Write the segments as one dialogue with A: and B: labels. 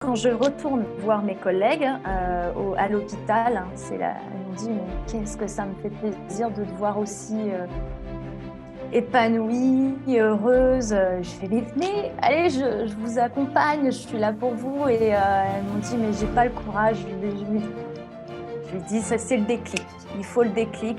A: Quand je retourne voir mes collègues à l'hôpital, hein, elles m'ont dit: «Mais qu'est-ce que ça me fait plaisir de te voir aussi épanouie, heureuse». Je fais: «Mais venez, allez, je vous accompagne, je suis là pour vous». Et elles m'ont dit: «Mais j'ai pas le courage». Je lui dis: «Ça, c'est le déclic, il faut le déclic».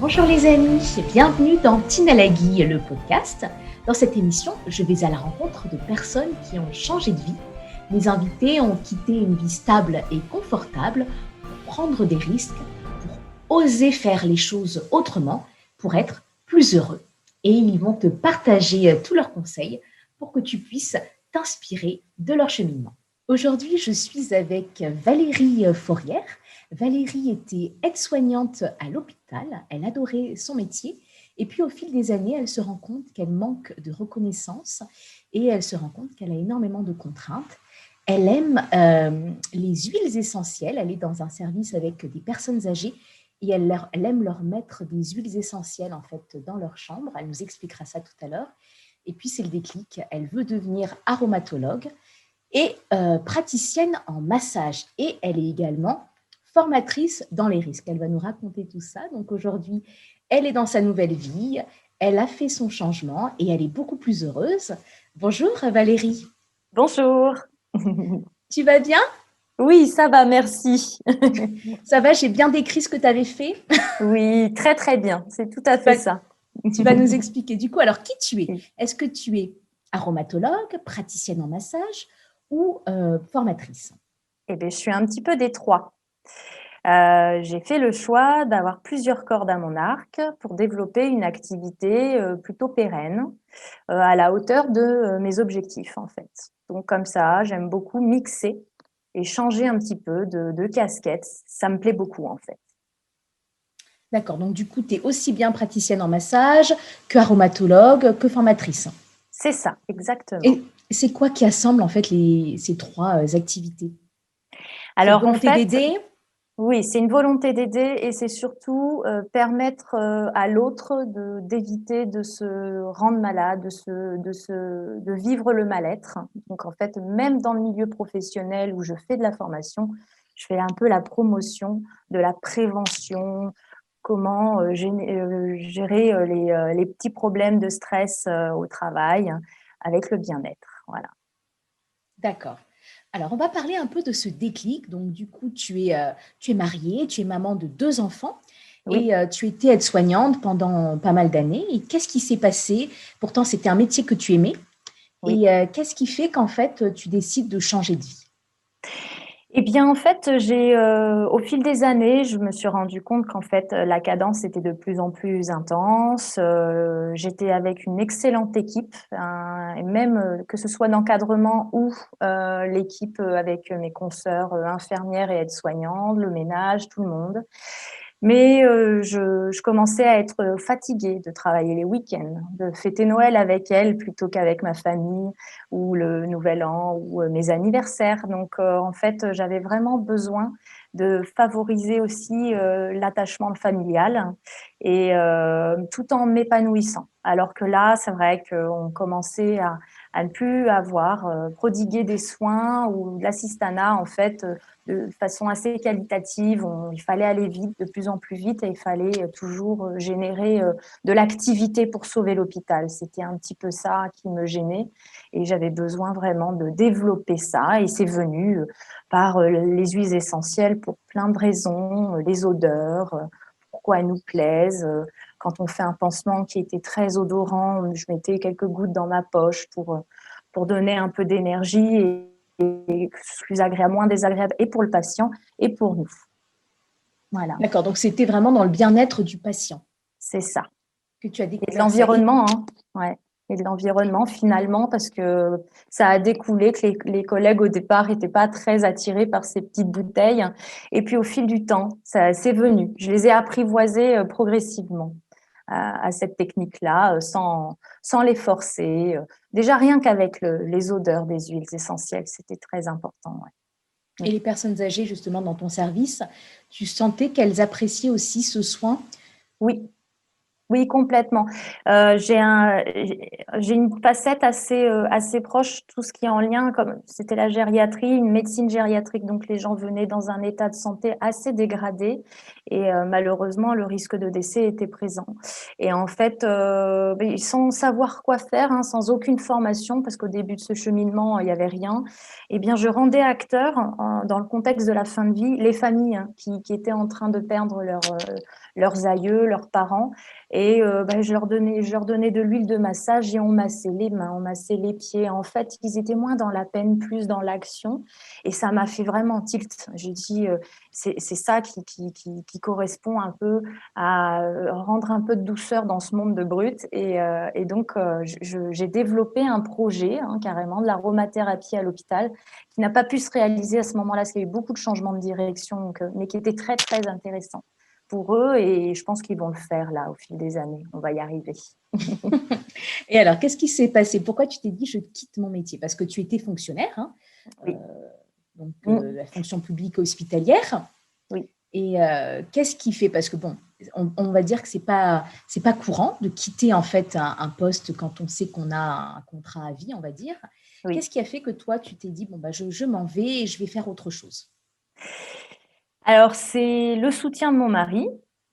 B: Bonjour les amis, bienvenue dans Tinalagui, le podcast. Dans cette émission, je vais à la rencontre de personnes qui ont changé de vie. Mes invités ont quitté une vie stable et confortable pour prendre des risques, pour oser faire les choses autrement, pour être plus heureux. Et ils vont te partager tous leurs conseils pour que tu puisses t'inspirer de leur cheminement. Aujourd'hui, je suis avec Valérie Faurière. Valérie était aide-soignante à l'hôpital, elle adorait son métier et puis au fil des années, elle se rend compte qu'elle manque de reconnaissance et elle se rend compte qu'elle a énormément de contraintes. Elle aime les huiles essentielles, elle est dans un service avec des personnes âgées et elle aime leur mettre des huiles essentielles en fait dans leur chambre, elle nous expliquera ça tout à l'heure. Et puis c'est le déclic, elle veut devenir aromatologue et praticienne en massage et elle est également formatrice dans les risques. Elle va nous raconter tout ça. Donc aujourd'hui, elle est dans sa nouvelle vie, elle a fait son changement et elle est beaucoup plus heureuse. Bonjour Valérie.
A: Bonjour.
B: Tu vas bien?
A: Oui, ça va, merci.
B: Ça va, j'ai bien décrit ce que tu avais fait.
A: Oui, très très bien, c'est tout à
B: Tu
A: fait
B: vas,
A: ça.
B: tu vas nous expliquer. Du coup, alors qui tu es?
A: Oui.
B: Est-ce que tu es aromatologue, praticienne en massage ou formatrice?
A: Eh bien, je suis un petit peu des trois. J'ai fait le choix d'avoir plusieurs cordes à mon arc pour développer une activité, plutôt pérenne, à la hauteur de, mes objectifs, en fait. Donc comme ça, j'aime beaucoup mixer et changer un petit peu de casquette. Ça me plaît beaucoup, en fait.
B: D'accord, donc du coup, tu es aussi bien praticienne en massage que aromatologue, que formatrice.
A: C'est ça, exactement.
B: Et c'est quoi qui assemble en fait ces trois activités? C'est une
A: Alors en
B: volonté
A: fait,
B: d'aider?
A: oui, c'est une volonté d'aider et c'est surtout, permettre, à l'autre d'éviter de se rendre malade, de vivre le mal-être. Donc en fait, même dans le milieu professionnel où je fais de la formation, je fais un peu la promotion de la prévention, comment, gérer, les petits problèmes de stress, au travail avec le bien-être. Voilà.
B: D'accord. Alors, on va parler un peu de ce déclic. Donc, du coup, tu es mariée, tu es maman de 2 enfants
A: Oui.
B: et tu étais aide-soignante pendant pas mal d'années. Et qu'est-ce qui s'est passé? Pourtant, c'était un métier que tu aimais.
A: Oui.
B: Et qu'est-ce qui fait qu'en fait, tu décides de changer de vie?
A: Eh bien, en fait, au fil des années, je me suis rendu compte qu'en fait, la cadence était de plus en plus intense. J'étais avec une excellente équipe, et même, que ce soit d'encadrement ou, l'équipe, avec mes consoeurs, infirmières et aides-soignantes, le ménage, tout le monde. Mais, je commençais à être fatiguée de travailler les week-ends, de fêter Noël avec elles plutôt qu'avec ma famille ou le nouvel an ou, mes anniversaires. Donc, en fait, j'avais vraiment besoin de favoriser aussi, l'attachement familial et tout en m'épanouissant. Alors que là, c'est vrai qu'on commençait à ne plus avoir, prodigué des soins ou de l'assistanat en fait, de façon assez qualitative. Il fallait aller vite, de plus en plus vite et il fallait, toujours, générer, de l'activité pour sauver l'hôpital. C'était un petit peu ça qui me gênait et j'avais besoin vraiment de développer ça et c'est venu, par, les huiles essentielles pour plein de raisons, les odeurs, pourquoi elles nous plaisent. Quand on fait un pansement qui était très odorant, je mettais quelques gouttes dans ma poche pour donner un peu d'énergie et que ce soit plus agréable, moins désagréable et pour le patient et pour nous. Voilà,
B: D'accord, donc c'était vraiment dans le bien-être du patient
A: c'est ça.
B: que tu as
A: Et de
B: découvert ça. Et
A: l'environnement, hein. Ouais, et de l'environnement finalement parce que ça a découlé que les collègues au départ étaient pas très attirés par ces petites bouteilles et puis au fil du temps, ça c'est venu. Je les ai apprivoisées, progressivement à cette technique-là, sans les forcer. Déjà rien qu'avec les odeurs des huiles essentielles, c'était très important, ouais.
B: les personnes âgées, justement, dans ton service, tu sentais qu'elles appréciaient aussi ce soin
A: Oui. Oui, complètement. J'ai une facette assez proche, tout ce qui est en lien, comme c'était la gériatrie, une médecine gériatrique, donc les gens venaient dans un état de santé assez dégradé et malheureusement, le risque de décès était présent. Et en fait, sans savoir quoi faire, hein, sans aucune formation, parce qu'au début de ce cheminement, il y avait rien, eh bien, je rendais acteur, dans le contexte de la fin de vie, les familles, hein, qui étaient en train de perdre leurs aïeux, leurs parents. Et je leur donnais de l'huile de massage et on massait les mains, on massait les pieds. En fait, ils étaient moins dans la peine, plus dans l'action. Et ça m'a fait vraiment tilt. J'ai dit, c'est ça qui correspond un peu à rendre un peu de douceur dans ce monde de brut. Et donc, j'ai développé un projet, hein, carrément, de l'aromathérapie à l'hôpital, qui n'a pas pu se réaliser à ce moment-là, parce qu'il y a eu beaucoup de changements de direction, mais qui était très, très intéressant pour eux et je pense qu'ils vont le faire là au fil des années. On va y arriver.
B: Et alors, qu'est-ce qui s'est passé? Pourquoi tu t'es dit je quitte mon métier? Parce que tu étais fonctionnaire, hein,
A: Oui.
B: donc
A: Mmh.
B: la fonction publique hospitalière.
A: Oui.
B: Et qu'est-ce qui fait? Parce que bon, on va dire que c'est pas courant de quitter en fait un poste quand on sait qu'on a un contrat à vie, on va dire.
A: Oui.
B: Qu'est-ce qui a fait que toi, tu t'es dit, bon, bah, je m'en vais et je vais faire autre chose?
A: Alors, c'est le soutien de mon mari,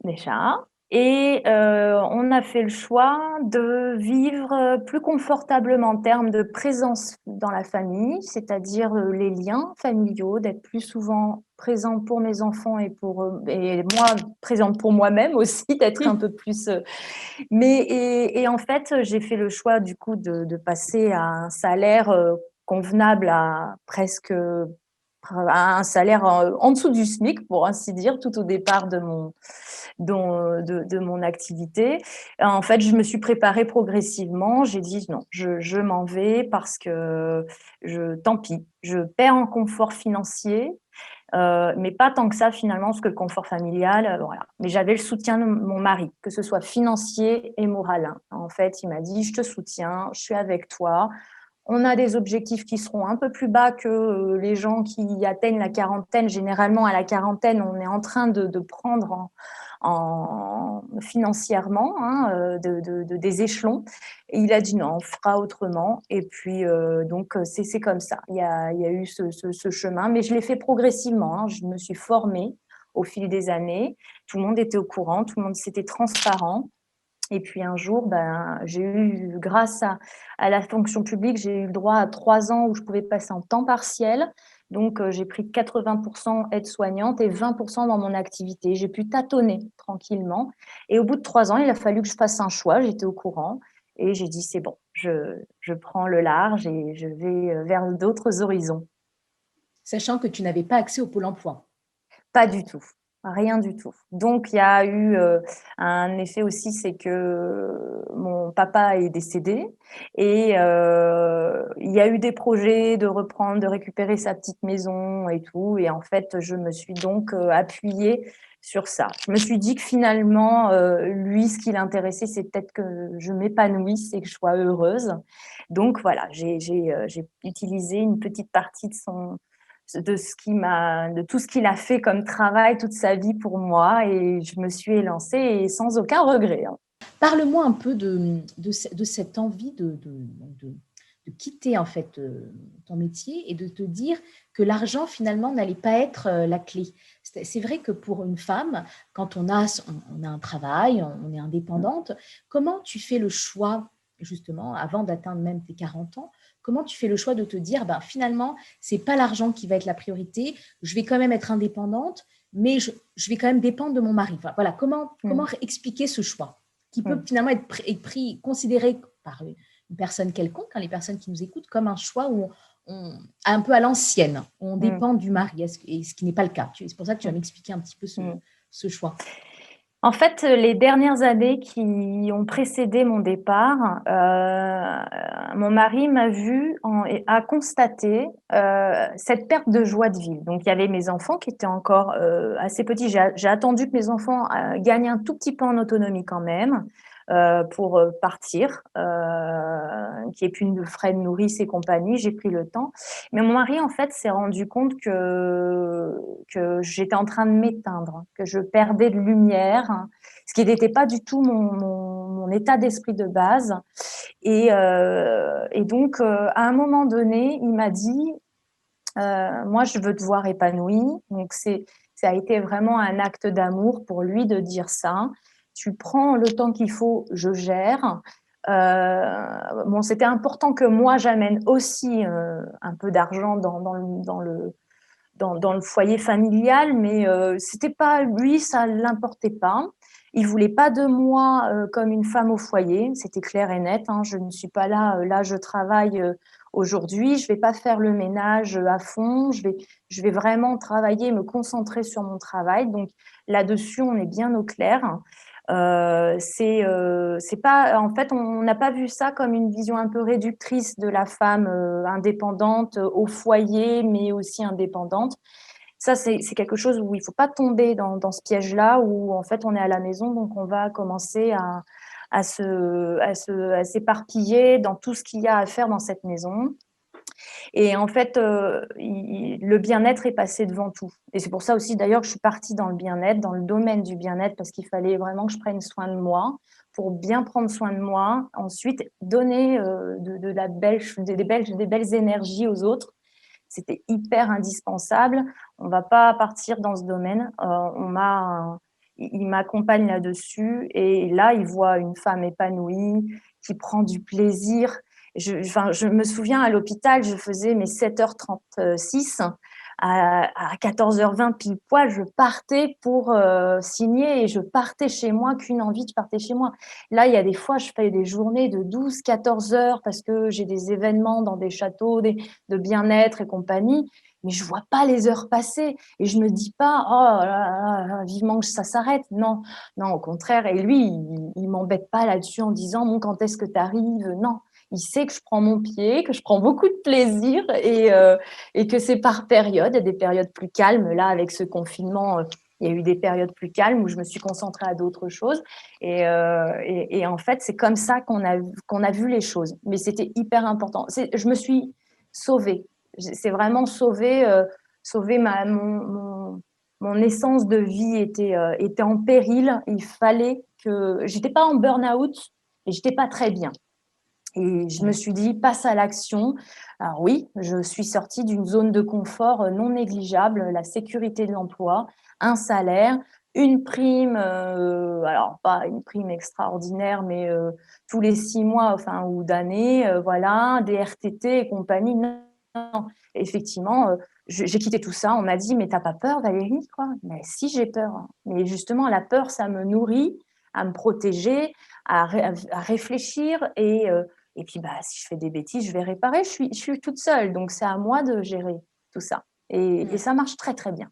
A: déjà et on a fait le choix de vivre, plus confortablement en termes de présence dans la famille, c'est-à-dire, les liens familiaux, d'être plus souvent présente pour mes enfants et moi, présente pour moi-même aussi, d'être un peu plus, et en fait, j'ai fait le choix du coup de passer à un salaire, convenable à presque à un salaire en dessous du SMIC, pour ainsi dire, tout au départ de mon activité. En fait, je me suis préparée progressivement. J'ai dit non, je m'en vais parce que tant pis, je perds en confort financier, mais pas tant que ça finalement, parce que le confort familial, voilà. Mais j'avais le soutien de mon mari, que ce soit financier et moral, hein. En fait, il m'a dit: «Je te soutiens, je suis avec toi. On a des objectifs qui seront un peu plus bas que les gens qui atteignent la quarantaine. Généralement, à la quarantaine, on est en train de prendre financièrement, hein, des échelons. Et il a dit non, on fera autrement. Et puis, donc, c'est comme ça. Il y a eu ce chemin, mais je l'ai fait progressivement, hein. Je me suis formée au fil des années. Tout le monde était au courant, tout le monde c'était transparent. Et puis un jour, j'ai eu, grâce à la fonction publique, j'ai eu le droit à 3 ans où je pouvais passer en temps partiel. Donc, j'ai pris 80% aide-soignante et 20% dans mon activité. J'ai pu tâtonner tranquillement. Et au bout de 3 ans, il a fallu que je fasse un choix. J'étais au courant et j'ai dit, c'est bon, je prends le large et je vais vers d'autres horizons.
B: Sachant que tu n'avais pas accès au Pôle emploi.
A: Pas du tout, rien du tout. Donc il y a eu, un effet aussi, c'est que mon papa est décédé et il y a eu des projets de reprendre, de récupérer sa petite maison et tout et en fait, je me suis donc, appuyée sur ça. Je me suis dit que finalement, lui, ce qui l'intéressait, c'est peut-être que je m'épanouisse et que je sois heureuse. Donc voilà, j'ai utilisé une petite partie de tout ce qu'il a fait comme travail toute sa vie pour moi et je me suis élancée et sans aucun regret, hein.
B: Parle-moi un peu de cette envie de quitter en fait ton métier et de te dire que l'argent finalement n'allait pas être la clé. C'est vrai que pour une femme, quand on a un travail, on est indépendante, comment tu fais le choix, justement, avant d'atteindre même tes 40 ans, comment tu fais le choix de te dire, ben, finalement, c'est pas l'argent qui va être la priorité, je vais quand même être indépendante, mais je vais quand même dépendre de mon mari. Enfin, voilà, comment
A: Mmh.
B: expliquer ce choix qui peut
A: Mmh.
B: finalement être considéré par une personne quelconque, hein, les personnes qui nous écoutent, comme un choix où un peu à l'ancienne, on
A: Mmh.
B: dépend du mari, et ce qui n'est pas le cas. C'est pour ça que tu vas
A: Mmh.
B: m'expliquer un petit peu
A: Mmh.
B: ce choix.
A: En fait, les dernières années qui ont précédé mon départ, mon mari m'a vue et a constaté, cette perte de joie de vivre. Donc il y avait mes enfants qui étaient encore, assez petits. J'ai attendu que mes enfants, gagnent un tout petit peu en autonomie quand même, pour, partir, qu'il y ait plus de frais de nourrice et compagnie. J'ai pris le temps. Mais mon mari, en fait, s'est rendu compte que j'étais en train de m'éteindre, que je perdais de lumière, ce qui n'était pas du tout mon état d'esprit de base. Et donc, à un moment donné, il m'a dit, moi, je veux te voir épanouie. Donc, ça a été vraiment un acte d'amour pour lui de dire ça. Tu prends le temps qu'il faut, je gère. Bon, c'était important que moi, j'amène aussi un peu d'argent dans le foyer familial, mais c'était pas lui, ça l'importait pas. Il voulait pas de moi comme une femme au foyer, c'était clair et net. Hein. Je ne suis pas là, là je travaille aujourd'hui, je vais pas faire le ménage à fond, je vais vraiment travailler, me concentrer sur mon travail. Donc là-dessus, on est bien au clair. C'est pas, en fait, on n'a pas vu ça comme une vision un peu réductrice de la femme indépendante au foyer, mais aussi indépendante. Ça, c'est quelque chose où il ne faut pas tomber dans ce piège-là, où en fait on est à la maison, donc on va commencer à s'éparpiller dans tout ce qu'il y a à faire dans cette maison. Et en fait, le bien-être est passé devant tout. Et c'est pour ça aussi, d'ailleurs, que je suis partie dans le bien-être, dans le domaine du bien-être, parce qu'il fallait vraiment que je prenne soin de moi, pour bien prendre soin de moi. Ensuite, donner des belles énergies aux autres. C'était hyper indispensable. On ne va pas partir dans ce domaine. Il m'accompagne là-dessus. Et là, il voit une femme épanouie, qui prend du plaisir. Je me souviens, à l'hôpital, je faisais mes 7h36. À 14h20 pile poil, je partais pour signer et je partais chez moi, qu'une envie, je partais chez moi. Là, il y a des fois, je fais des journées de 12-14 heures parce que j'ai des événements dans des châteaux de bien-être et compagnie, mais je vois pas les heures passer et je me dis pas, oh là là, vivement que ça s'arrête. Non, non, au contraire. Et lui, il m'embête pas là-dessus en disant, bon, quand est-ce que tu arrives? Non. Il sait que je prends mon pied, que je prends beaucoup de plaisir et que c'est par période. Il y a des périodes plus calmes. Là, avec ce confinement, il y a eu des périodes plus calmes où je me suis concentrée à d'autres choses. Et en fait, c'est comme ça qu'on a vu les choses. Mais c'était hyper important. Je me suis sauvée. C'est vraiment sauvée. Sauver mon essence de vie était en péril. Il fallait que... J'étais pas en burn-out, mais j'étais pas très bien. Et je me suis dit, passe à l'action. Alors oui, je suis sortie d'une zone de confort non négligeable, la sécurité de l'emploi, un salaire, une prime, alors pas une prime extraordinaire, mais tous les 6 mois, enfin, ou d'années, voilà, des RTT et compagnie. Non, non. Effectivement, j'ai quitté tout ça. On m'a dit, mais t'as pas peur, Valérie, quoi? Mais si, j'ai peur. Mais justement, la peur, ça me nourrit à me protéger, à réfléchir et puis, bah, si je fais des bêtises, je vais réparer. Je suis toute seule, donc c'est à moi de gérer tout ça. Et ça marche très, très bien.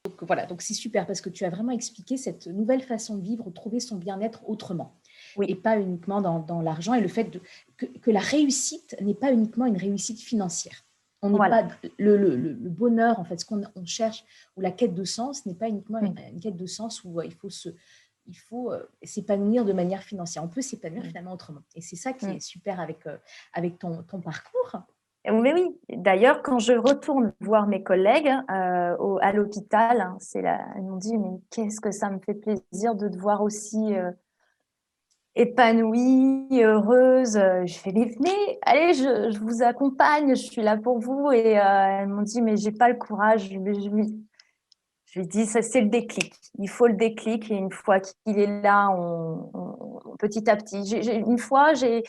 B: Donc voilà, donc c'est super parce que tu as vraiment expliqué cette nouvelle façon de vivre, trouver son bien-être autrement et
A: Oui,
B: pas uniquement dans l'argent et le fait que la réussite n'est pas uniquement une réussite financière. On n'est
A: voilà.
B: pas le bonheur, en fait, ce qu'on on cherche, ou la quête de sens n'est pas uniquement
A: Mmh.
B: une quête de sens où il faut s'épanouir de manière financière. On peut s'épanouir
A: Mmh.
B: finalement autrement. Et c'est ça qui
A: Mmh.
B: est super avec ton parcours.
A: Mais oui, d'ailleurs, quand je retourne voir mes collègues à l'hôpital, hein, ils m'ont dit, mais qu'est-ce que ça me fait plaisir de te voir aussi épanouie, heureuse. Je fais, mais venez, allez, je vous accompagne, je suis là pour vous. Et elles m'ont dit, mais j'ai pas le courage. Je lui dis, ça, c'est le déclic. Il faut le déclic. Et une fois qu'il est là, petit à petit. Une fois, j'ai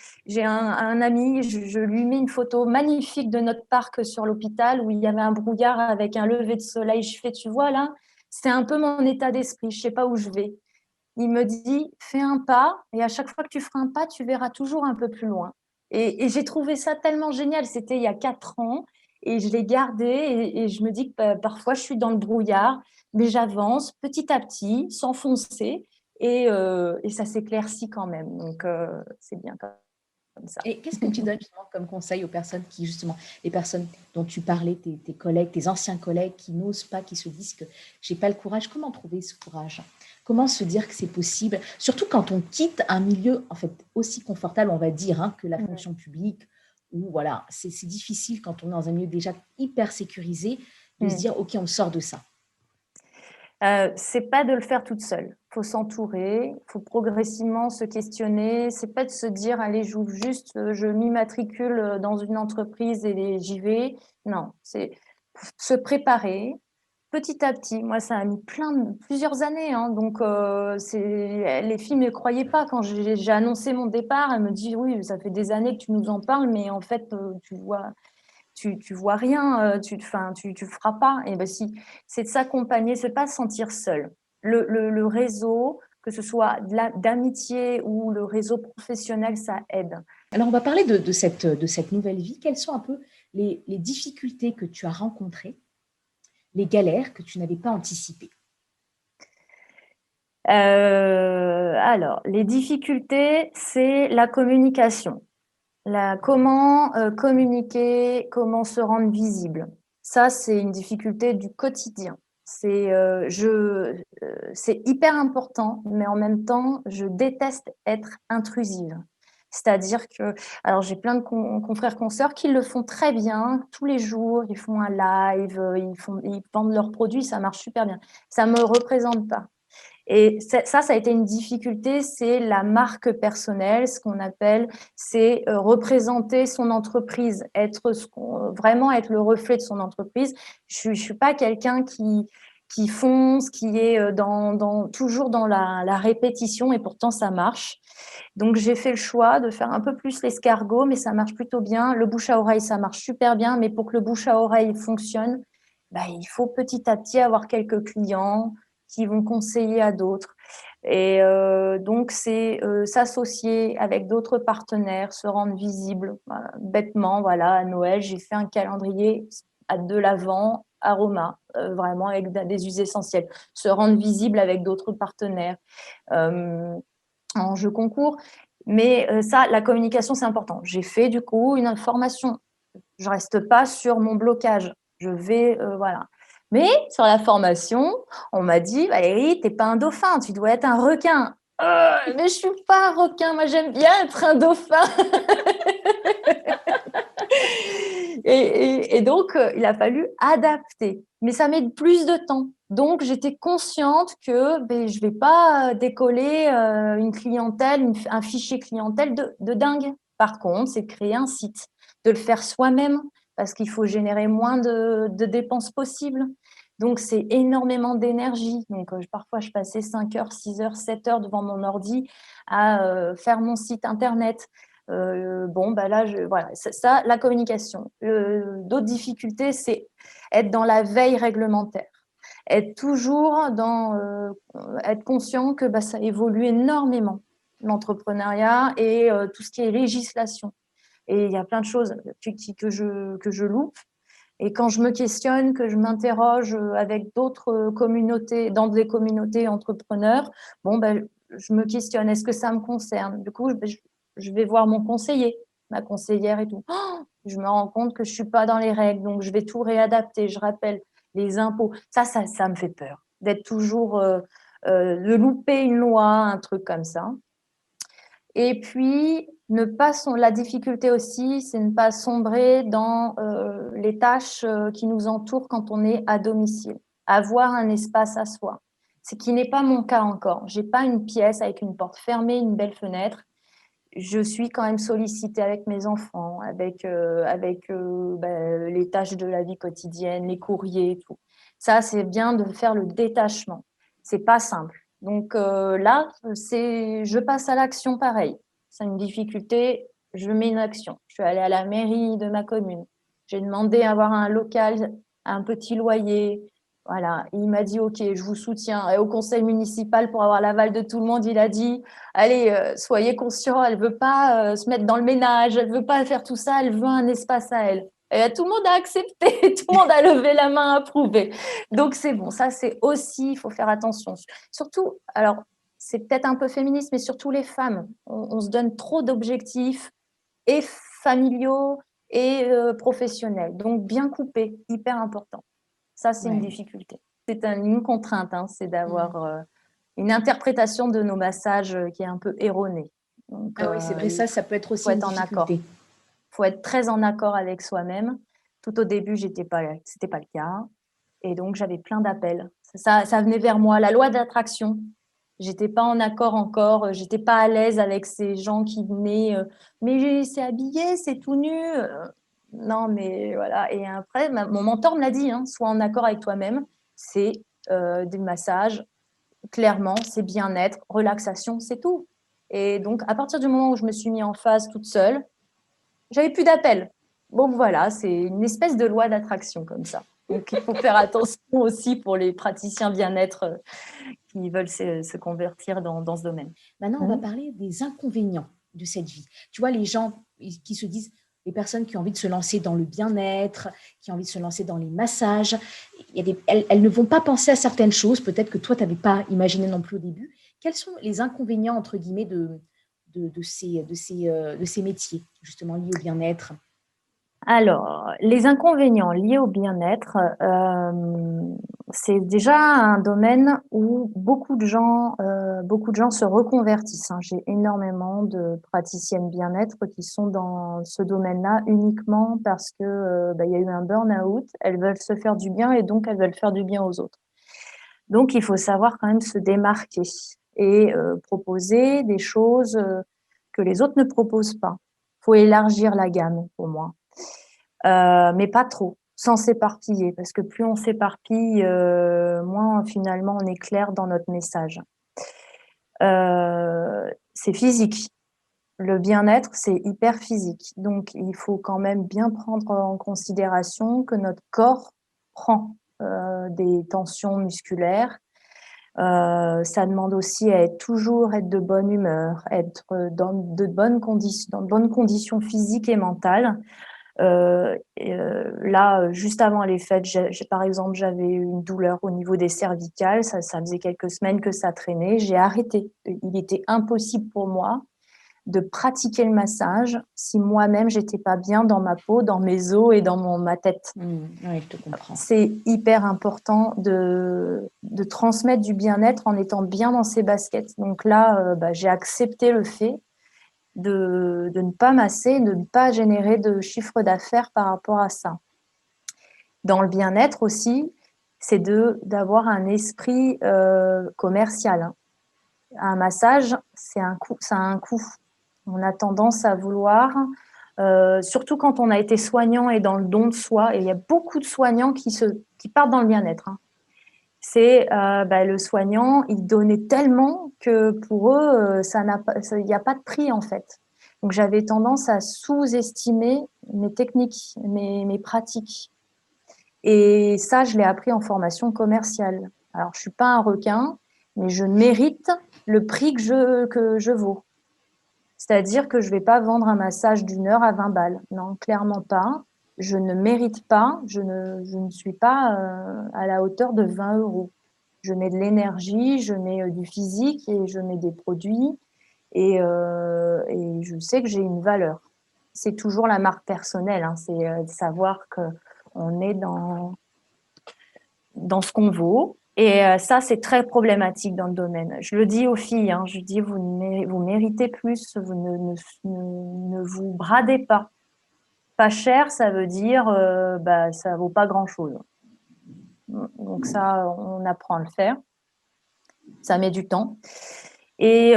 A: un ami, je lui mets une photo magnifique de notre parc sur l'hôpital où il y avait un brouillard avec un lever de soleil. Je fais, tu vois là, c'est un peu mon état d'esprit. Je sais pas où je vais. Il me dit, fais un pas et à chaque fois que tu feras un pas, tu verras toujours un peu plus loin. Et j'ai trouvé ça tellement génial. C'était il y a 4 ans et je l'ai gardé et je me dis que parfois je suis dans le brouillard, mais j'avance petit à petit, sans foncer et ça s'éclaircit quand même. Donc c'est bien comme ça.
B: Et qu'est-ce que tu donnes justement comme conseil aux personnes qui, justement, les personnes dont tu parlais, tes collègues, tes anciens collègues qui n'osent pas, qui se disent que j'ai pas le courage? Comment trouver ce courage? Comment se dire que c'est possible? Surtout quand on quitte un milieu, en fait, aussi confortable, on va dire, hein, que la
A: Mm.
B: fonction publique, où voilà, c'est difficile quand on est dans un milieu déjà hyper sécurisé de se
A: Mm.
B: dire, OK, on sort de ça.
A: C'est pas de le faire toute seule. Faut s'entourer, faut progressivement se questionner. C'est pas de se dire: «Allez, j'ouvre juste, je m'immatricule, dans une entreprise et j'y vais». Non, c'est se préparer petit à petit. Moi, ça a mis plusieurs années, hein, donc c'est les filles me croyaient pas quand j'ai annoncé mon départ. Elles me disent: «Oui, ça fait des années que tu nous en parles, mais en fait, tu vois rien, tu feras pas». Et ben si, c'est de s'accompagner, c'est pas se sentir seul. Le réseau, que ce soit d'amitié ou le réseau professionnel, ça aide.
B: Alors, on va parler de cette nouvelle vie. Quelles sont un peu les difficultés que tu as rencontrées, les galères que tu n'avais pas anticipées?
A: Alors les difficultés, c'est la communication. Comment, communiquer, comment se rendre visible. Ça, c'est une difficulté du quotidien. C'est hyper important, mais en même temps, je déteste être intrusive. C'est-à-dire que alors j'ai plein de confrères, consoeurs qui le font très bien tous les jours, ils font un live, ils vendent leurs produits, ça marche super bien. Ça me représente pas. Et ça a été une difficulté, c'est la marque personnelle, ce qu'on appelle, c'est représenter son entreprise, vraiment être le reflet de son entreprise. Je suis pas quelqu'un qui fonce, qui est toujours dans la répétition, et pourtant ça marche. Donc j'ai fait le choix de faire un peu plus l'escargot, mais ça marche plutôt bien. Le bouche à oreille, ça marche super bien, mais pour que le bouche à oreille fonctionne, bah, il faut petit à petit avoir quelques clients qui vont conseiller à d'autres. Et donc, c'est s'associer avec d'autres partenaires, se rendre visible. Voilà. Bêtement, voilà, à Noël, j'ai fait un calendrier de l'Avent aroma, vraiment avec des huiles essentielles. Se rendre visible avec d'autres partenaires en jeu concours. Mais ça, la communication, c'est important. J'ai fait du coup une formation. Je reste pas sur mon blocage. Je vais, voilà. Mais sur la formation, on m'a dit: «Valérie, t'es pas un dauphin, tu dois être un requin». Mais je suis pas un requin, moi j'aime bien être un dauphin. Et donc, il a fallu adapter. Mais ça met plus de temps. Donc, j'étais consciente que je vais pas décoller une clientèle, un fichier clientèle de dingue. Par contre, c'est de créer un site, de le faire soi-même, parce qu'il faut générer moins de dépenses possibles. Donc, c'est énormément d'énergie. Donc, parfois, je passais 5 heures, 6 heures, 7 heures devant mon ordi à faire mon site internet. Là, voilà, ça, la communication. D'autres difficultés, c'est être dans la veille réglementaire, être toujours être conscient que ça évolue énormément, l'entrepreneuriat et tout ce qui est législation. Et il y a plein de choses que je loupe. Et quand je me questionne, que je m'interroge avec d'autres communautés, dans des communautés entrepreneurs, je me questionne, est-ce que ça me concerne? Du coup, je vais voir mon conseiller, ma conseillère et tout. Oh, je me rends compte que je suis pas dans les règles, donc je vais tout réadapter. Je rappelle les impôts. Ça me fait peur d'être toujours, de louper une loi, un truc comme ça. Et puis, la difficulté aussi, c'est ne pas sombrer dans les tâches qui nous entourent quand on est à domicile. Avoir un espace à soi. Ce qui n'est pas mon cas encore. J'ai pas une pièce avec une porte fermée, une belle fenêtre. Je suis quand même sollicitée avec mes enfants, avec les tâches de la vie quotidienne, les courriers et tout. Ça, c'est bien de faire le détachement. C'est pas simple. Donc là, je passe à l'action pareil. C'est une difficulté, je mets une action. Je suis allée à la mairie de ma commune. J'ai demandé à avoir un local, un petit loyer. Voilà, il m'a dit OK, je vous soutiens. Et au conseil municipal, pour avoir l'aval de tout le monde, il a dit allez, soyez conscients, elle veut pas se mettre dans le ménage, elle veut pas faire tout ça, elle veut un espace à elle. Et tout le monde a accepté, tout le monde a levé la main, approuvé. Donc c'est bon, ça c'est aussi, il faut faire attention. Surtout, alors c'est peut-être un peu féministe, mais surtout les femmes. On se donne trop d'objectifs et familiaux et professionnels. Donc bien couper, hyper important. Ça c'est une
B: Ouais.
A: difficulté. C'est une contrainte, hein, c'est
B: Mmh.
A: d'avoir une interprétation de nos massages qui est un peu erronée. Donc,
B: Ah oui, c'est vrai,
A: il
B: ça peut être
A: faut
B: aussi une
A: être en accord.
B: difficulté.
A: Il faut être très en accord avec soi-même. Tout au début, c'était pas le cas. Et donc, j'avais plein d'appels. Ça venait vers moi. La loi d'attraction. J'étais pas en accord encore. J'étais pas à l'aise avec ces gens qui venaient. Mais c'est habillé, c'est tout nu. Non, mais voilà. Et après, mon mentor me l'a dit. Hein, sois en accord avec toi-même. C'est des massages. Clairement, c'est bien-être, relaxation, c'est tout. Et donc, à partir du moment où je me suis mis en phase toute seule, j'avais plus d'appel. Bon, voilà, c'est une espèce de loi d'attraction comme ça. Donc, il faut faire attention aussi pour les praticiens bien-être qui veulent se convertir dans ce domaine.
B: Maintenant, on va parler des inconvénients de cette vie. Tu vois, les gens qui se disent, les personnes qui ont envie de se lancer dans le bien-être, qui ont envie de se lancer dans les massages, elles ne vont pas penser à certaines choses, peut-être que toi, tu n'avais pas imaginé non plus au début. Quels sont les inconvénients, entre guillemets, de ces métiers, justement, liés au bien-être?
A: Alors, les inconvénients liés au bien-être, c'est déjà un domaine où beaucoup de gens se reconvertissent, hein. J'ai énormément de praticiennes bien-être qui sont dans ce domaine-là uniquement parce que il y a eu un burn-out, elles veulent se faire du bien et donc elles veulent faire du bien aux autres. Donc, il faut savoir quand même se démarquer et proposer des choses que les autres ne proposent pas. Il faut élargir la gamme pour moi. Mais pas trop, sans s'éparpiller, parce que plus on s'éparpille, moins finalement on est clair dans notre message. C'est physique. Le bien-être, c'est hyper physique. Donc, il faut quand même bien prendre en considération que notre corps prend des tensions musculaires. Ça demande aussi à toujours être de bonne humeur, être dans de bonnes conditions physiques et mentales. Là, juste avant les fêtes, par exemple, j'avais une douleur au niveau des cervicales. Ça faisait quelques semaines que ça traînait. J'ai arrêté. Il était impossible pour moi de pratiquer le massage si moi-même j'étais pas bien dans ma peau, dans mes os et dans ma tête.
B: Oui, je te comprends.
A: C'est hyper important de transmettre du bien-être en étant bien dans ses baskets. Donc là, j'ai accepté le fait de ne pas masser, de ne pas générer de chiffre d'affaires par rapport à ça. Dans le bien-être aussi, c'est d'avoir un esprit commercial. Un massage, ça a un coût. On a tendance à vouloir, surtout quand on a été soignant et dans le don de soi, et il y a beaucoup de soignants qui partent dans le bien-être. Hein. C'est le soignant, il donnait tellement que pour eux, il n'y a pas de prix en fait. Donc j'avais tendance à sous-estimer mes techniques, mes pratiques. Et ça, je l'ai appris en formation commerciale. Alors, je ne suis pas un requin, mais je mérite le prix que je vaux. C'est-à-dire que je ne vais pas vendre un massage d'1 heure à 20 balles. Non, clairement pas. Je ne mérite pas, je ne suis pas à la hauteur de 20 euros. Je mets de l'énergie, je mets du physique et je mets des produits et je sais que j'ai une valeur. C'est toujours la marque personnelle, hein, c'est de savoir qu'on est dans ce qu'on vaut. Et ça, c'est très problématique dans le domaine. Je le dis aux filles, hein, je dis vous méritez plus, vous ne vous bradez pas. Pas cher, ça veut dire ça vaut pas grand-chose. Donc ça, on apprend à le faire. Ça met du temps. Et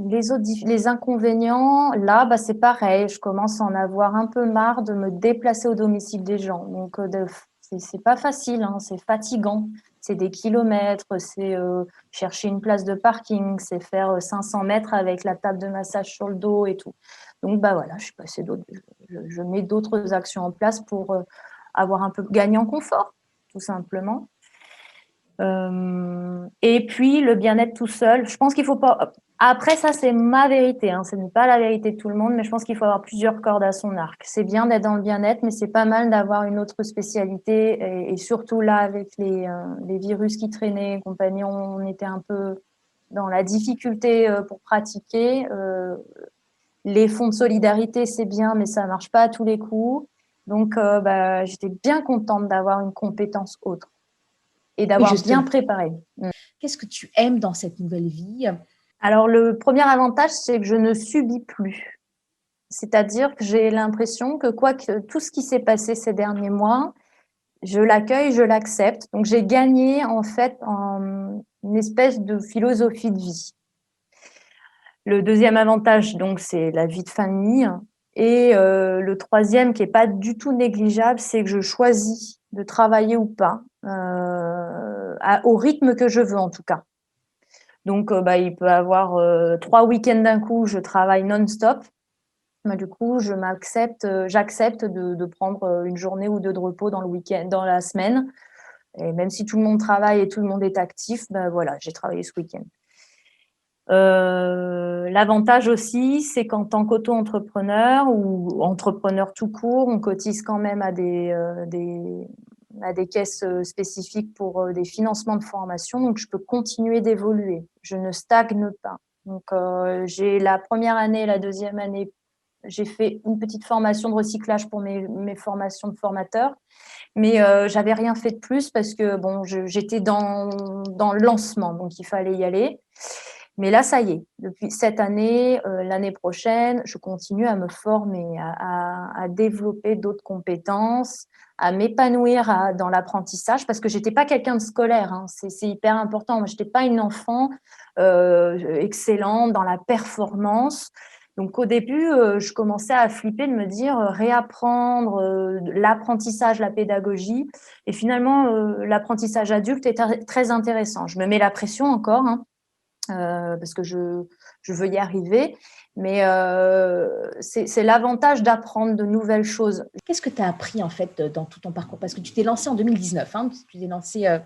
A: les inconvénients, là, c'est pareil. Je commence à en avoir un peu marre de me déplacer au domicile des gens. Donc, c'est pas facile, hein, c'est fatigant. C'est des kilomètres, c'est chercher une place de parking, c'est faire 500 mètres avec la table de massage sur le dos et tout. Donc, voilà, je mets d'autres actions en place pour avoir un peu gagné en confort, tout simplement. Et puis le bien-être tout seul, je pense qu'il faut pas. Après ça, c'est ma vérité, hein, ce n'est pas la vérité de tout le monde, mais je pense qu'il faut avoir plusieurs cordes à son arc. C'est bien d'être dans le bien-être, mais c'est pas mal d'avoir une autre spécialité. Et surtout là, avec les virus qui traînaient et compagnie, on était un peu dans la difficulté pour pratiquer. Les fonds de solidarité, c'est bien, mais ça marche pas à tous les coups. Donc, j'étais bien contente d'avoir une compétence autre et d'avoir bien préparé.
B: Qu'est-ce que tu aimes dans cette nouvelle vie?
A: Alors, le premier avantage, c'est que je ne subis plus. C'est-à-dire que j'ai l'impression que tout ce qui s'est passé ces derniers mois, Je l'accueille, je l'accepte. Donc, j'ai gagné en fait en une espèce de philosophie de vie. Le deuxième avantage, donc, c'est la vie de famille. Et le troisième, qui n'est pas du tout négligeable, c'est que je choisis de travailler ou pas, au rythme que je veux en tout cas. Donc, il peut y avoir 3 week-ends d'un coup, je travaille non-stop. Du coup, j'accepte de prendre une journée ou deux de repos dans le week-end, dans la semaine. Et même si tout le monde travaille et tout le monde est actif, voilà, j'ai travaillé ce week-end. L'avantage aussi, c'est qu'en tant qu'auto-entrepreneur ou entrepreneur tout court, on cotise quand même à des caisses spécifiques pour des financements de formation. Donc, je peux continuer d'évoluer. Je ne stagne pas. Donc, j'ai la première année et la deuxième année, j'ai fait une petite formation de recyclage pour mes formations de formateurs. Mais j'avais rien fait de plus parce que bon, j'étais dans le lancement, donc il fallait y aller. Mais là, ça y est, depuis cette année, l'année prochaine, je continue à me former, à développer d'autres compétences, à m'épanouir dans l'apprentissage, parce que j'étais pas quelqu'un de scolaire, hein, c'est hyper important. Moi, j'étais pas une enfant excellente dans la performance. Donc au début, je commençais à flipper de me dire réapprendre l'apprentissage, la pédagogie. Et finalement, l'apprentissage adulte est très intéressant. Je me mets la pression encore, hein, parce que je veux y arriver. Mais c'est l'avantage d'apprendre de nouvelles choses.
B: Qu'est-ce que tu as appris en fait dans tout ton parcours? Parce que tu t'es lancée en 2019. Hein, tu t'es lancée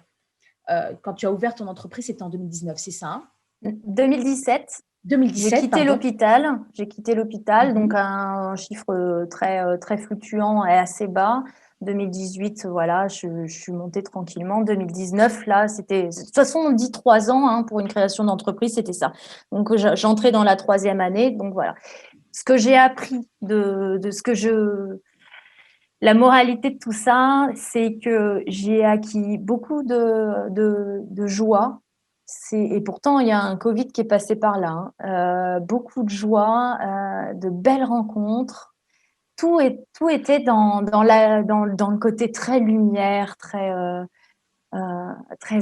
B: quand tu as ouvert ton entreprise, c'était en 2019, c'est ça, hein?
A: 2017.
B: 2017,
A: J'ai quitté l'hôpital, donc un chiffre très fluctuant et assez bas. 2018, voilà, je suis montée tranquillement. 2019, là, c'était… De toute façon, on dit 3 ans hein, pour une création d'entreprise, c'était ça. Donc, j'entrais dans la 3e année. Donc, voilà. Ce que j'ai appris de ce que La moralité de tout ça, c'est que j'ai acquis beaucoup de joie. Et pourtant, il y a un Covid qui est passé par là. Hein. Beaucoup de joie, de belles rencontres. Tout était dans le côté très lumière, très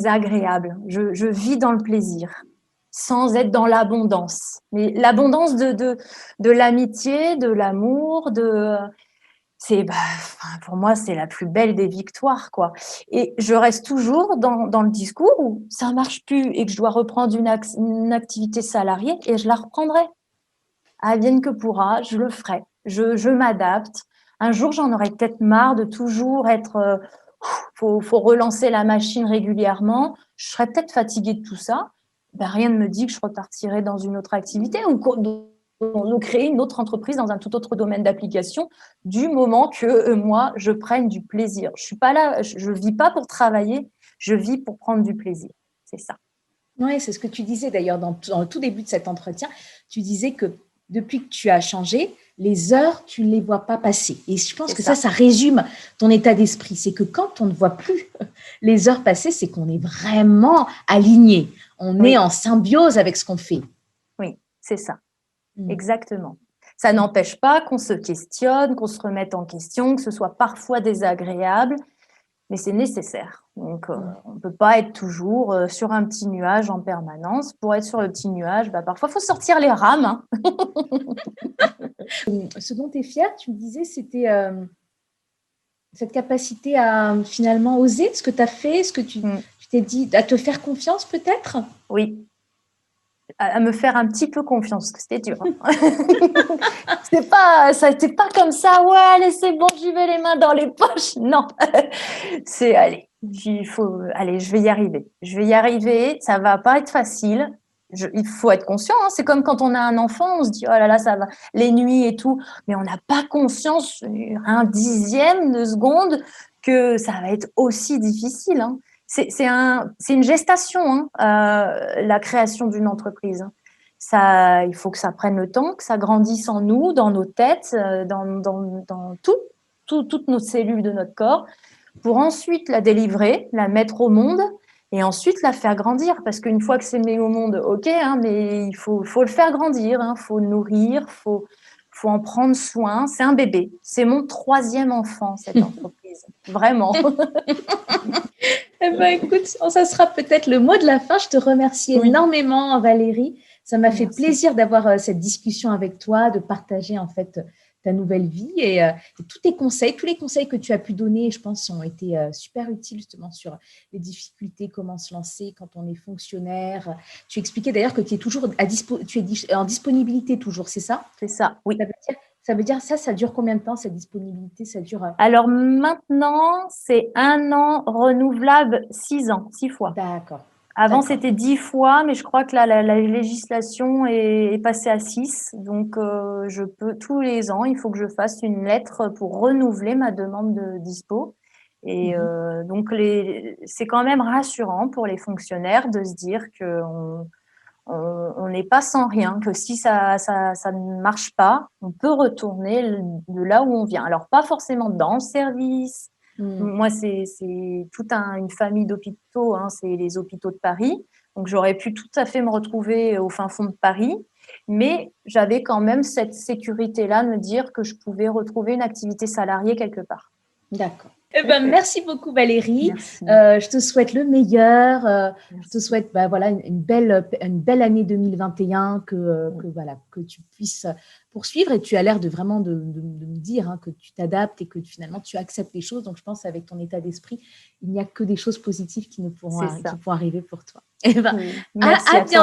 A: agréable. Je vis dans le plaisir, sans être dans l'abondance. Mais l'abondance de l'amitié, de l'amour, pour moi, c'est la plus belle des victoires, quoi. Et je reste toujours dans le discours où ça marche plus et que je dois reprendre une activité salariée et je la reprendrai. Advienne que pourra, je le ferai. Je m'adapte. Un jour, j'en aurai peut-être marre de toujours être… faut relancer la machine régulièrement. Je serais peut-être fatiguée de tout ça. Rien ne me dit que je repartirai dans une autre activité ou de créer une autre entreprise dans un tout autre domaine d'application du moment que moi, je prenne du plaisir. Je suis pas là, je vis pas pour travailler, je vis pour prendre du plaisir. C'est ça.
B: Oui, c'est ce que tu disais d'ailleurs dans le tout début de cet entretien. Tu disais que depuis que tu as changé, les heures, tu ne les vois pas passer. Et je pense que ça résume ton état d'esprit. C'est que quand on ne voit plus les heures passer, c'est qu'on est vraiment aligné. On est en symbiose avec ce qu'on fait.
A: Oui, c'est ça. Exactement. Ça n'empêche pas qu'on se questionne, qu'on se remette en question, que ce soit parfois désagréable, mais c'est nécessaire. Donc, on ne peut pas être toujours sur un petit nuage en permanence. Pour être sur le petit nuage, parfois, il faut sortir les rames. Hein.
B: Ce dont tu es fière, tu me disais, c'était cette capacité à finalement oser ce que tu as fait, ce que tu t'es dit, à te faire confiance peut-être?
A: Oui. À me faire un petit peu confiance, parce que c'était dur. Hein. Ça n'était pas comme ça, ouais, allez, c'est bon, j'y vais les mains dans les poches. Non, c'est, allez, je vais y arriver. Je vais y arriver, ça va pas être facile. Il faut être conscient, hein. C'est comme quand on a un enfant, on se dit, oh là là, ça va, les nuits et tout, mais on n'a pas conscience, un dixième de seconde, que ça va être aussi difficile. Hein. C'est une gestation, hein, la création d'une entreprise. Il faut que ça prenne le temps, que ça grandisse en nous, dans nos têtes, dans toutes nos cellules de notre corps, pour ensuite la délivrer, la mettre au monde et ensuite la faire grandir. Parce qu'une fois que c'est mis au monde, ok, hein, mais il faut le faire grandir, hein, faut le nourrir, faut faut en prendre soin. C'est un bébé. C'est mon 3e enfant, cette entreprise. Vraiment.
B: Eh ben, écoute, ça sera peut-être le mot de la fin. Je te remercie
A: Oui.
B: énormément, Valérie. Ça m'a fait
A: Merci.
B: plaisir d'avoir cette discussion avec toi, de partager en fait ta nouvelle vie et tous tes conseils, tous les conseils que tu as pu donner, je pense, ont été super utiles justement sur les difficultés, comment se lancer quand on est fonctionnaire. Tu expliquais d'ailleurs que tu es toujours tu es en disponibilité toujours, c'est ça?
A: C'est ça, oui.
B: Ça veut dire ça dure combien de temps cette disponibilité? Ça dure
A: Alors maintenant, c'est 1 an renouvelable 6 ans, 6 fois.
B: D'accord.
A: Avant,
B: D'accord.
A: c'était 10 fois, mais je crois que là, la législation est passée à 6. Donc, je peux tous les ans, il faut que je fasse une lettre pour renouveler ma demande de dispo. Et donc, c'est quand même rassurant pour les fonctionnaires de se dire qu'on n'est pas sans rien, que si ça ne marche pas, on peut retourner de là où on vient. Alors, pas forcément dans le service. Moi, c'est toute une famille d'hôpitaux, hein, c'est les hôpitaux de Paris. Donc, j'aurais pu tout à fait me retrouver au fin fond de Paris, mais j'avais quand même cette sécurité-là, de me dire que je pouvais retrouver une activité salariée quelque part.
B: D'accord. Eh ben, merci beaucoup Valérie.
A: Merci.
B: Je te souhaite le meilleur. Je te
A: Merci.
B: souhaite voilà, une belle année 2021, que tu puisses poursuivre. Et tu as l'air de vraiment de me dire que tu t'adaptes et que finalement tu acceptes les choses. Donc je pense avec ton état d'esprit, il n'y a que des choses positives qui pourront arriver pour toi. Eh ben,
A: Oui. Merci à toi.
B: bientôt.